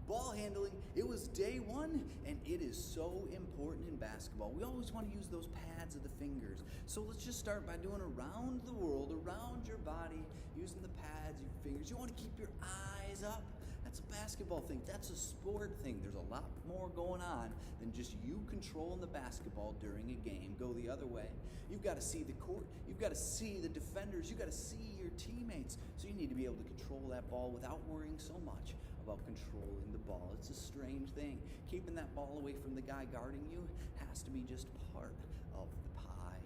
ball handling. It was day one, and it is so important in basketball. We always want to use those pads of the fingers. So let's just start by doing around the world, around your body, using the pads of your fingers. You want to keep your eyes up. That's a basketball thing. That's a sport thing. There's a lot more going on than just you controlling the basketball during a game. Go the other way. You've got to see the court. You've got to see the defenders. You've got to see your teammates. So you need to be able to control that ball without worrying so much about controlling the ball. It's a strange thing. Keeping that ball away from the guy guarding you has to be just part of the pie.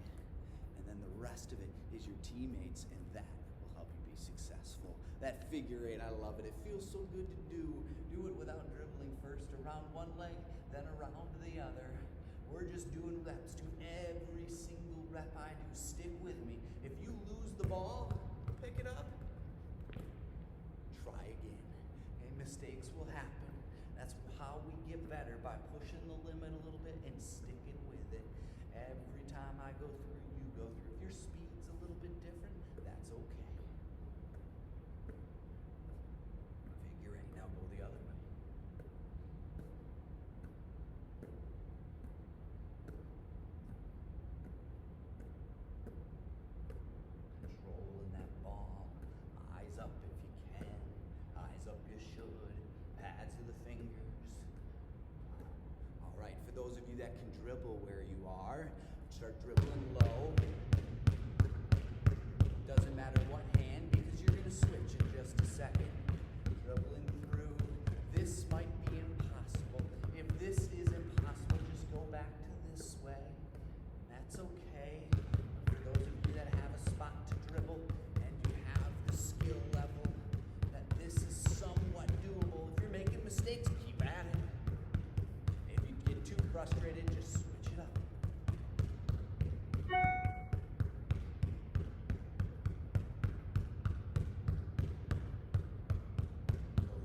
And then the rest of it is your teammates, and that will help you be successful. That figure eight, I love it. It feels so good to do. Do it without dribbling first around one leg, then around the other. We're just doing reps to every single rep I do. Stick with me. If you lose the ball, pick it up. Try again. And mistakes will happen. That's how we get better, by pushing the limit a little bit and sticking with it. Every time I go through, you go through. If your speed's a little bit different, that's okay. Figure eight. Now go the other way. Controlling that ball. Eyes up if you can. Eyes up you should. Pads of the fingers. All right, for those of you that can dribble where you are, start dribbling low. Doesn't matter what hand, because you're going to switch in just a second. Dribbling through. This might be impossible. If this is impossible, just go back to this way. That's okay. For those of you that have a spot to dribble and you have the skill level, that this is somewhat doable. If you're making mistakes, keep at it. If you get too frustrated, just switch it up. Go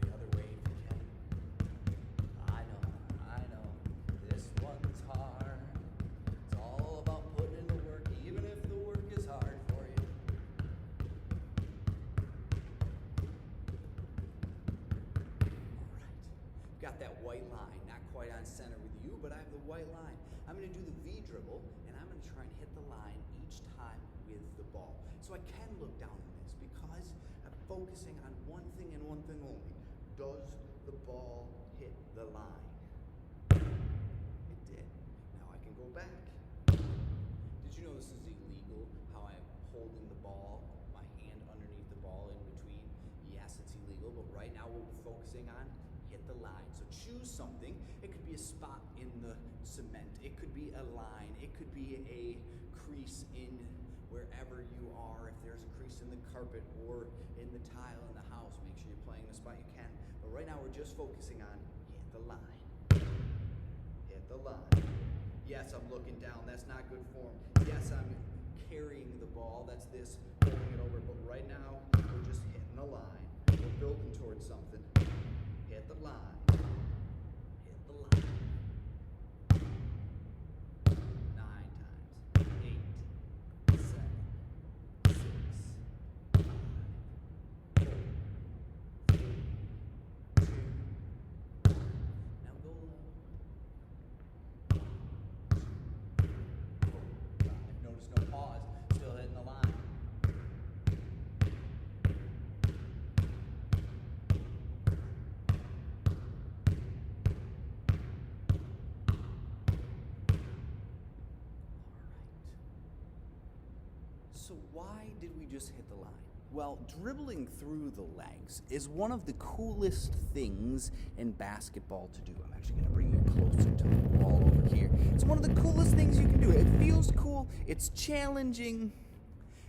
the other way if you can. I know. This one's hard. It's all about putting in the work, even if the work is hard for you. Alright. Got that white line, not quite on center with you, but I have the white line. I'm going to do the V dribble, and I'm going to try and hit the line each time with the ball. So I can look down on this because I'm focusing on one thing and one thing only. Does the ball hit the line? It did. Now I can go back. Did you know this is illegal, how I'm holding the ball, my hand underneath the ball in between? Yes, it's illegal, but right now what we're focusing on, hit the line. So choose something. It could be a spot in the cement. It could be a line. It could be a crease in wherever you are. If there's a crease in the carpet or in the tile in the house, make sure you're playing the spot you can. But right now we're just focusing on hit the line. Hit the line. Yes, I'm looking down. That's not good form. Yes, I'm carrying the ball. That's this, holding it over. But right now, we're just hitting the line. We're building towards something. Hit the line. Hit the line. 9 times. 8, 7, 6, 5, 4, 3, 2. Now go low. 1, 2, 3, 4, 5. Notice no pause. Still hitting the line. So why did we just hit the line? Well, dribbling through the legs is one of the coolest things in basketball to do. I'm actually going to bring you closer to the wall over here. It's one of the coolest things you can do. It feels cool. It's challenging.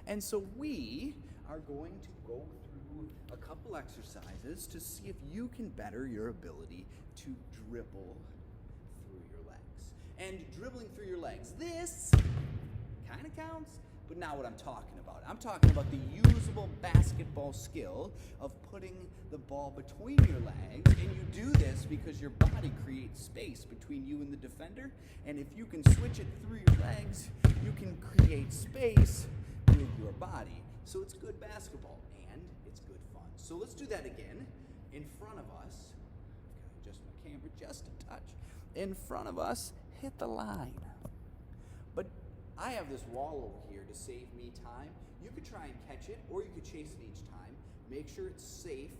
And so we are going to go through a couple exercises to see if you can better your ability to dribble through your legs. And dribbling through your legs, this kind of counts. But not what I'm talking about. I'm talking about the usable basketball skill of putting the ball between your legs, and you do this because your body creates space between you and the defender, and if you can switch it through your legs, you can create space with your body. So it's good basketball, and it's good fun. So let's do that again. In front of us, in front of us, hit the line. But I have this wall over here to save me time. You could try and catch it, or you could chase it each time. Make sure it's safe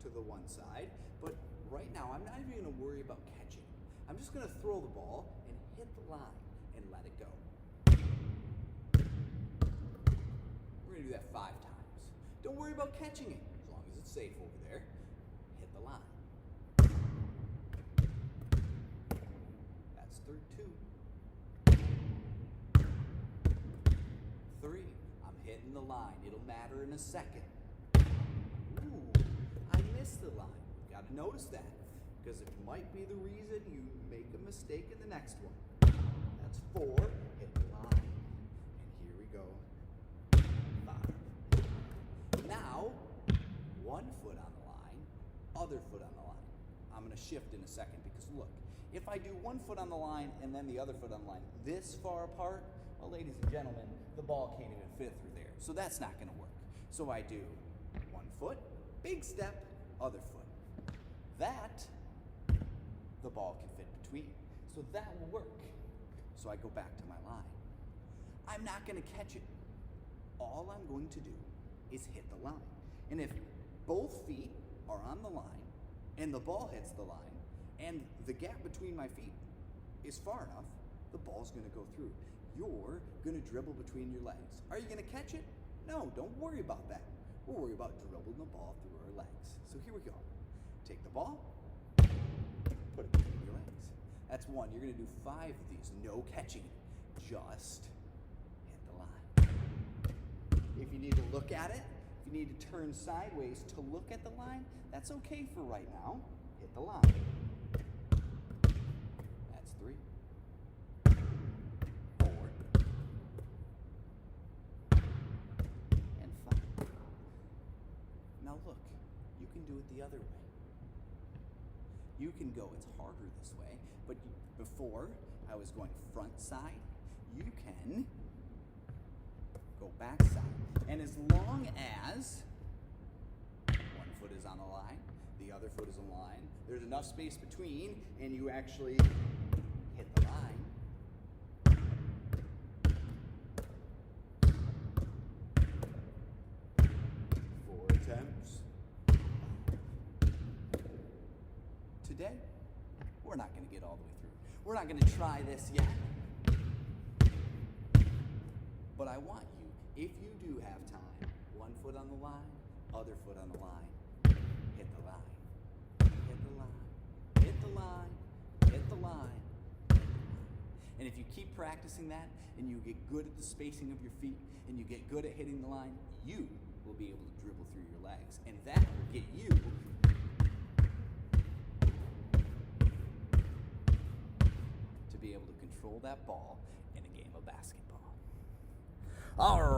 to the one side. But right now, I'm not even going to worry about catching. I'm just going to throw the ball and hit the line and let it go. We're going to do that 5 times. Don't worry about catching it, as long as it's safe over there. Hit the line. That's 2. 3. I'm hitting the line. It'll matter in a second. Ooh, I missed the line. You gotta notice that, because it might be the reason you make a mistake in the next one. That's 4. Hit the line. And here we go. 5. Now, 1 foot on the line, other foot on the line. I'm gonna shift in a second, because look, if I do 1 foot on the line and then the other foot on the line this far apart, well, ladies and gentlemen, the ball can't even fit through there. So that's not gonna work. So I do 1 foot, big step, other foot. That, the ball can fit between. So that will work. So I go back to my line. I'm not gonna catch it. All I'm going to do is hit the line. And if both feet are on the line and the ball hits the line and the gap between my feet is far enough, the ball's gonna go through. You're gonna dribble between your legs. Are you gonna catch it? No, don't worry about that. We'll worry about dribbling the ball through our legs. So here we go. Take the ball, put it between your legs. That's 1. You're gonna do 5 of these. No catching it. Just hit the line. If you need to look at it, if you need to turn sideways to look at the line, that's okay for right now. Hit the line. That's 3. 4. And 5. Now look, you can do it the other way. You can go, it's harder this way, but before I was going front side, you can go back side. And as long as 1 foot is on the line, the other foot is on the line, there's enough space between, and you actually hit the line. 4 attempts. Today, we're not going to get all the way through. We're not going to try this yet. But I want you, if you do have time, 1 foot on the line, other foot on the line, hit the line, hit the line, hit the line, hit the line. And if you keep practicing that, and you get good at the spacing of your feet, and you get good at hitting the line, you will be able to dribble through your legs. And that will get you to be able to control that ball in a game of basketball. All right.